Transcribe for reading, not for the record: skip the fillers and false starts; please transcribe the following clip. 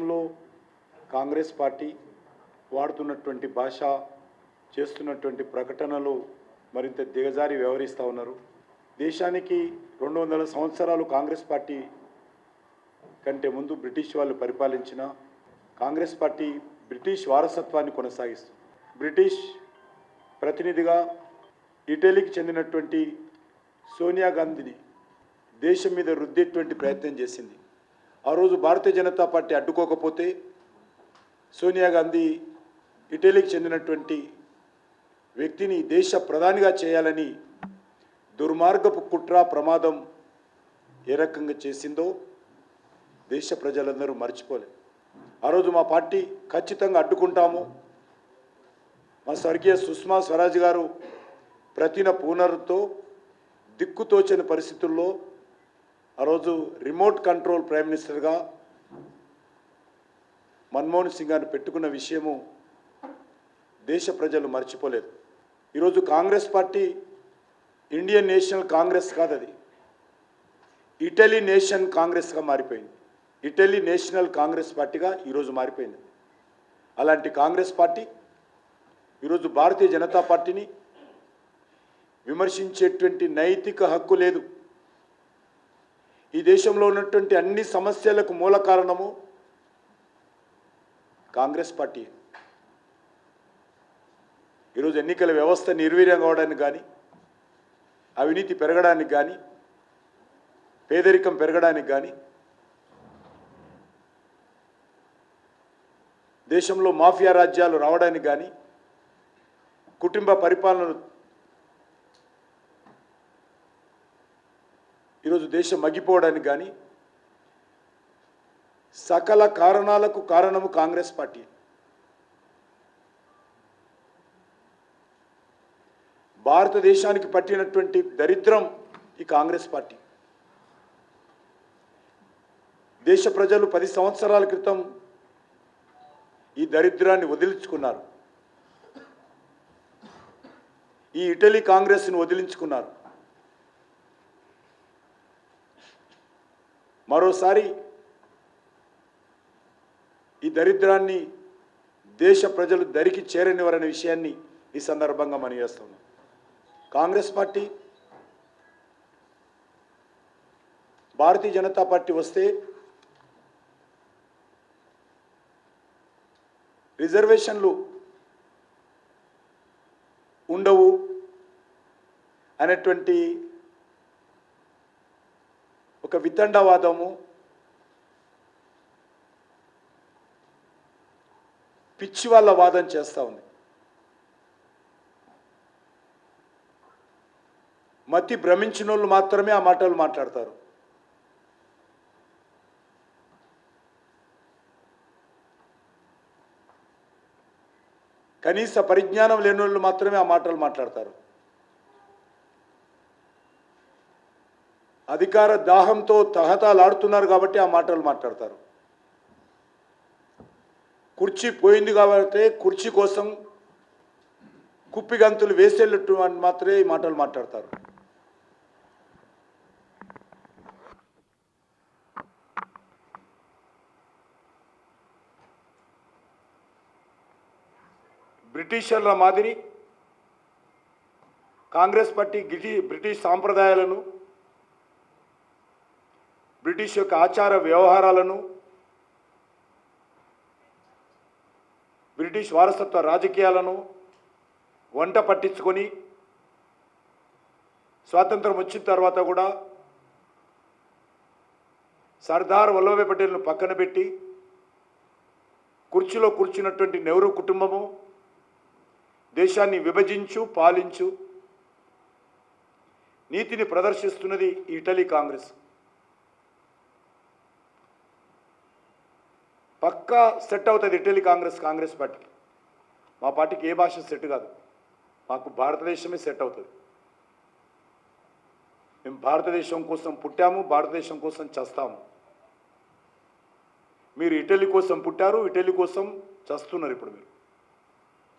దేశంలో కాంగ్రెస్ పార్టీ వాడుతున్నటువంటి భాష, చేస్తున్నటువంటి ప్రకటనలు మరింత దిగజారి వ్యవహరిస్తూ ఉన్నారు. దేశానికి 200 సంవత్సరాలు కాంగ్రెస్ పార్టీ కంటే ముందు బ్రిటిష్ వాళ్ళు పరిపాలించిన కాంగ్రెస్ పార్టీ బ్రిటిష్ వారసత్వాన్ని కొనసాగిస్తుంది. బ్రిటిష్ ప్రతినిధిగా ఇటలీకి చెందినటువంటి సోనియా గాంధీని దేశం మీద రుద్దేటువంటి ప్రయత్నం చేసింది. ఆ రోజు భారతీయ జనతా పార్టీ అడ్డుకోకపోతే సోనియా గాంధీ ఇటలీకి చెందినటువంటి వ్యక్తిని దేశ ప్రధానిగా చేయాలని దుర్మార్గపు కుట్ర ప్రమాదం ఏ రకంగా చేసిందో దేశ ప్రజలందరూ మర్చిపోలేదు. ఆ రోజు మా పార్టీ ఖచ్చితంగా అడ్డుకుంటాము. మా స్వర్గీయ సుష్మా స్వరాజ్ గారు ప్రతిన పూనరుతో దిక్కుతోచని పరిస్థితుల్లో ఆ రోజు రిమోట్ కంట్రోల్ ప్రైమ్ మినిస్టర్గా మన్మోహన్ సింగ్ గారిని పెట్టుకున్న విషయము దేశ ప్రజలు మర్చిపోలేదు. ఈరోజు Congress party Indian national Congress కాదు, అది ఇటలీ నేషన్ కాంగ్రెస్గా మారిపోయింది. ఇటలీ నేషనల్ కాంగ్రెస్ పార్టీగా ఈరోజు మారిపోయింది. అలాంటి కాంగ్రెస్ పార్టీ ఈరోజు భారతీయ జనతా పార్టీని విమర్శించేటువంటి నైతిక హక్కు లేదు. ఈ దేశంలో ఉన్నటువంటి అన్ని సమస్యలకు మూల కారణము కాంగ్రెస్ పార్టీ. ఈరోజు ఎన్నికల వ్యవస్థ నిర్వీర్యం కావడానికి కానీ, అవినీతి పెరగడానికి కానీ, పేదరికం పెరగడానికి కానీ, దేశంలో మాఫియా రాజ్యాలు రావడానికి కానీ, కుటుంబ పరిపాలన ఈరోజు దేశం మగ్గిపోవడానికి కానీ సకల కారణాలకు కారణము కాంగ్రెస్ పార్టీ. భారతదేశానికి పట్టినటువంటి దరిద్రం ఈ కాంగ్రెస్ పార్టీ. దేశ ప్రజలు 10 సంవత్సరాల క్రితం ఈ దరిద్రాన్ని వదిలించుకున్నారు. ఈ ఇటలీ కాంగ్రెస్ను వదిలించుకున్నారు. మరోసారి ఈ దరిద్రాన్ని దేశ ప్రజలు దరికి చేరనివారనే విషయాన్ని ఈ సందర్భంగా మనం చేస్తున్నాం. కాంగ్రెస్ పార్టీ, భారతీయ జనతా పార్టీ వస్తే రిజర్వేషన్లు ఉండవు అనేటువంటి ఒక వితండవాదము, పిచ్చి వాళ్ళ వాదన చేస్తూ ఉంది. మతి భ్రమించిన వాళ్ళు మాత్రమే ఆ మాటలు మాట్లాడతారు. కనీస పరిజ్ఞానం లేని వాళ్ళు మాత్రమే ఆ మాటలు మాట్లాడతారు. అధికార దాహంతో తహతాలాడుతున్నారు కాబట్టి ఆ మాటలు మాట్లాడతారు. కుర్చీ పోయింది కాబట్టి కుర్చీ కోసం కుప్పిగంతులు వేసేటట్టు మాత్రమే ఈ మాటలు మాట్లాడతారు. బ్రిటిషర్ల మాదిరి కాంగ్రెస్ పార్టీ బ్రిటిష్ సాంప్రదాయాలను, బ్రిటిష్ యొక్క ఆచార వ్యవహారాలను, బ్రిటిష్ వారసత్వ రాజకీయాలను వంట పట్టించుకొని స్వాతంత్రం వచ్చిన తర్వాత కూడా సర్దార్ వల్లభాయ్ పటేల్ను పక్కన పెట్టి కుర్చీలో కూర్చున్నటువంటి నెహ్రూ కుటుంబము దేశాన్ని విభజించు పాలించు నీతిని ప్రదర్శిస్తున్నది ఈ ఇటలీ కాంగ్రెస్. పక్కా సెట్ అవుతుంది ఇటలీ కాంగ్రెస్ పార్టీకి. మా పార్టీకి ఏ భాష సెట్ కాదు, మాకు భారతదేశమే సెట్ అవుతుంది. మేము భారతదేశం కోసం పుట్టాము, భారతదేశం కోసం చస్తాము. మీరు ఇటలీ కోసం పుట్టారు, ఇటలీ కోసం చస్తున్నారు ఇప్పుడు మీరు.